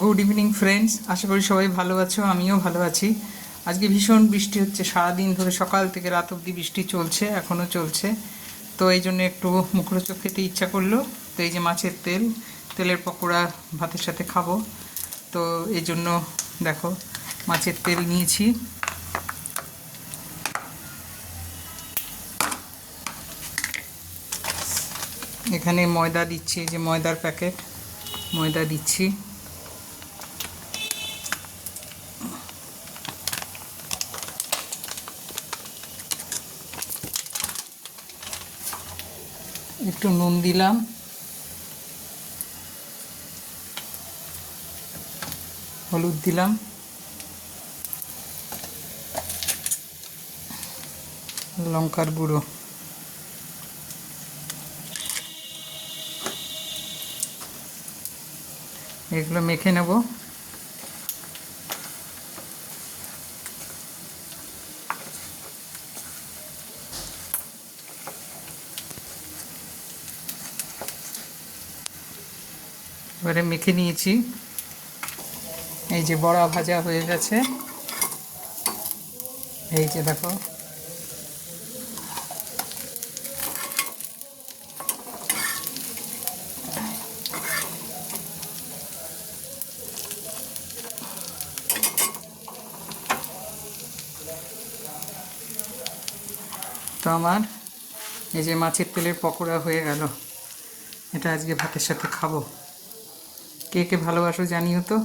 Good evening friends, আশা করি সবাই ভালো আছো। আমিও ভালো আছি। আজকে ভীষণ বৃষ্টি হচ্ছে, সারাদিন ধরে সকাল থেকে রাত অবধি বৃষ্টি চলছে, এখনও চলছে। তো এই জন্য একটু মুখরোচক খেতে ইচ্ছা করলো। তো এই যে মাছের তেলের পকোড়া ভাতের সাথে খাবো। তো এই জন্য দেখো মাছের তেল নিয়েছি। এখানে ময়দা দিচ্ছি, এই যে ময়দার প্যাকেট, ময়দা দিচ্ছি। একটু নুন দিলাম, হলুদ দিলাম, লঙ্কার গুঁড়ো, এগুলো মেখে নেব। এবারে মেখে নিয়েছি। এই যে বড়া ভাজা হয়ে গেছে, এই যে দেখো। তো আমার এই যে মাছের তেলের পকোড়া হয়ে গেল। এটা আজকে ভাতের সাথে খাবো। কে কে ভালোবাসো জানিও তো।